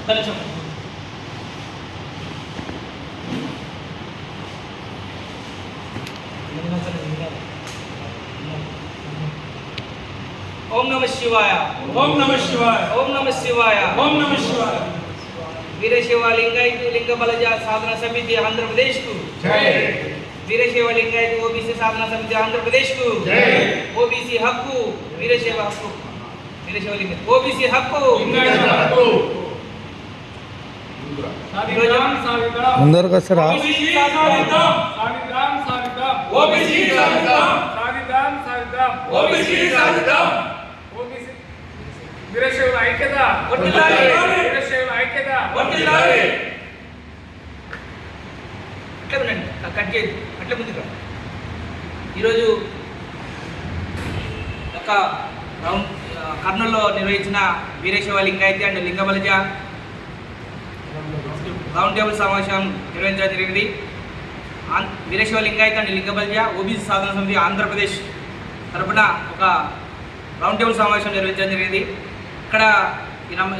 ఓం నమ శివాయ. ఓం నమ శివాయ. ఓం నమ శివాయ. ఓం నమ శివాయ. వీరశైవ లింగాయతు లింగ బలజ సాధన సమితి ఆంధ్రప్రదేశ్కు జై. వీరశైవ లింగాయతు ఓబీసీ సాధన సమితి ఆంధ్రప్రదేశ్కు జై. ఓబీసీ హక్కు వీరశైవ హక్కు వీరశైవ లింగ ఓబీసీ హక్కు ముందరకు వస్తారా? వీరశైవుల ఐక్యత. వీరశైవుల ఐక్యత. అట్లా ఉండండి, కట్ చేయండి, అట్లా ముందుగా. ఈరోజు ఒక కర్నూలులో నిర్వహించిన వీరశైవ లింగాయతీ అండ్ లింగ బలజ రౌండ్ టేబుల్ సమావేశం నిర్వహించడం జరిగింది. వీరశైవ లింగాయతీ అండ్ లింగ బలజ ఓబీసీ సాధన సమితి ఆంధ్రప్రదేశ్ తరపున ఒక రౌండ్ టేబుల్ సమావేశం నిర్వహించడం జరిగింది. ఇక్కడ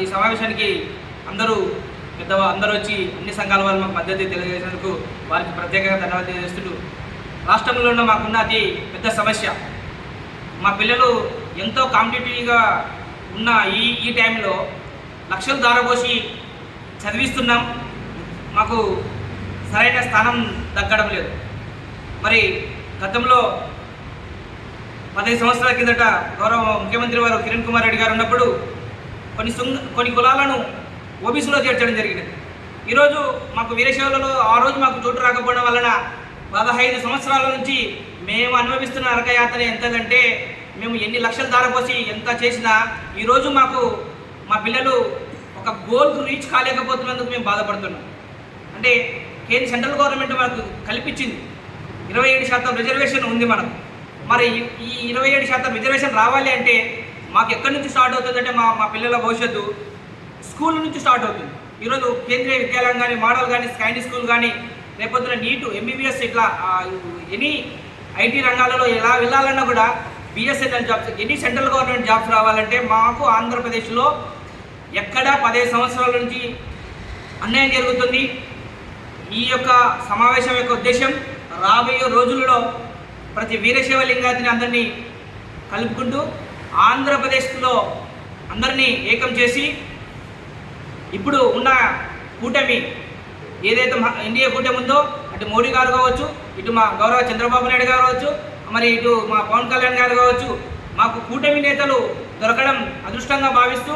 ఈ సమావేశానికి అందరూ అందరూ వచ్చి అన్ని సంఘాల వాళ్ళు మాకు మద్దతు తెలియజేసినందుకు వారికి ప్రత్యేకంగా ధన్యవాదాలు తెలియజేస్తూ, రాష్ట్రంలో ఉన్న మాకున్న అతి పెద్ద సమస్య, మా పిల్లలు ఎంతో కాంపిటేటివ్గా ఉన్న ఈ టైంలో లక్షలు దారపోసి చదివిస్తున్నాం, మాకు సరైన స్థానం దక్కడం లేదు. మరి గతంలో 15 సంవత్సరాల కిందట గౌరవ ముఖ్యమంత్రి వారు కిరణ్ కుమార్ రెడ్డి గారు ఉన్నప్పుడు కొన్ని కులాలను ఓబీసీలో చేర్చడం జరిగింది. ఈరోజు మాకు వీరశైవులలో ఆ రోజు మాకు చోటు రాకపోవడం వలన 15 సంవత్సరాల నుంచి మేము అనుభవిస్తున్న నరకయాతన ఎంతదంటే, మేము ఎన్ని లక్షలు దారపోసి ఎంత చేసినా ఈరోజు మాకు మా పిల్లలు ఒక గోల్కు రీచ్ కాలేకపోతున్నందుకు మేము బాధపడుతున్నాం. అంటే సెంట్రల్ గవర్నమెంట్ మనకు కల్పించింది 27% రిజర్వేషన్ ఉంది మనకు. మరి ఈ 27% రిజర్వేషన్ రావాలి అంటే మాకు ఎక్కడి నుంచి స్టార్ట్ అవుతుందంటే మా పిల్లల భవిష్యత్తు స్కూల్ నుంచి స్టార్ట్ అవుతుంది. ఈరోజు కేంద్రీయ విద్యాలయం కానీ, మోడల్ కానీ, స్కైనీ స్కూల్ కానీ, రేపొద్దున నీటు, ఎంబీబీఎస్ ఇట్లా ఎనీ ఐటీ రంగాలలో ఎలా వెళ్ళాలన్నా కూడా BSNL jobs, any central government jobs రావాలంటే మాకు ఆంధ్రప్రదేశ్లో ఎక్కడా 15 సంవత్సరాల నుంచి అన్యాయం జరుగుతుంది. ఈ యొక్క సమావేశం యొక్క ఉద్దేశం రాబోయే రోజులలో ప్రతి వీరశైవ లింగాయతిని అందరినీ కలుపుకుంటూ ఆంధ్రప్రదేశ్లో అందరినీ ఏకం చేసి ఇప్పుడు ఉన్న కూటమి ఏదైతే ఎన్డీఏ కూటమి ఉందో, అటు మోడీ గారు కావచ్చు, ఇటు మా గౌరవ చంద్రబాబు నాయుడు గారు కావచ్చు, మరి ఇటు మా పవన్ కళ్యాణ్ గారు కావచ్చు, మాకు కూటమి నేతలు దొరకడం అదృష్టంగా భావిస్తూ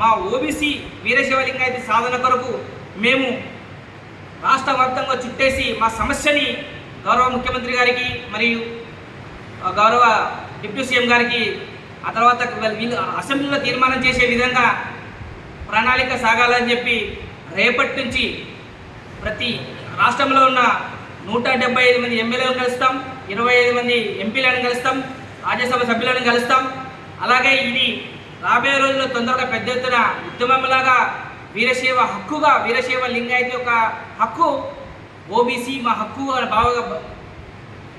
మా ఓబీసీ వీరశైవ లింగాయతీ సాధన కొరకు మేము రాష్ట్ర వ్యాప్తంగా చుట్టేసి మా సమస్యని గౌరవ ముఖ్యమంత్రి గారికి మరియు గౌరవ డిప్యూటీ సీఎం గారికి, ఆ తర్వాత వీళ్ళు అసెంబ్లీలో తీర్మానం చేసే విధంగా ప్రణాళిక సాగాలని చెప్పి రేపటి నుంచి ప్రతి రాష్ట్రంలో ఉన్న 175 మంది ఎమ్మెల్యేలను కలుస్తాం, 25 మంది ఎంపీలను కలుస్తాం, రాజ్యసభ సభ్యులను కలుస్తాం. అలాగే ఇది రాబోయే రోజుల్లో తొందరగా పెద్ద ఎత్తున ఉద్యమంలాగా వీరశైవ హక్కుగా, వీరశైవ లింగాయతీ యొక్క హక్కు, ఓబీసీ మా హక్కు బాగా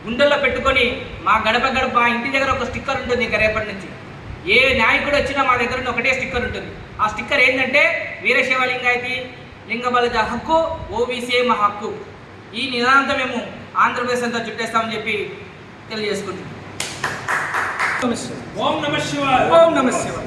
గుండెల్లో పెట్టుకొని మా గడప ఇంటి దగ్గర ఒక స్టిక్కర్ ఉంటుంది. ఇంకా రేపటి నుంచి ఏ నాయకుడు వచ్చినా మా దగ్గర ఒకటే స్టిక్కర్ ఉంటుంది. ఆ స్టిక్కర్ ఏంటంటే వీరశైవ లింగాయతీ లింగ బలజ హక్కు, ఓబీసీ మా హక్కు. ఈ నిదానంతో మేము ఆంధ్రప్రదేశ్ అంతా చుట్టేస్తామని చెప్పి తెలియజేసుకుంటున్నాం. ఓం నమ శివాయ. ఓం నమ శివాయ.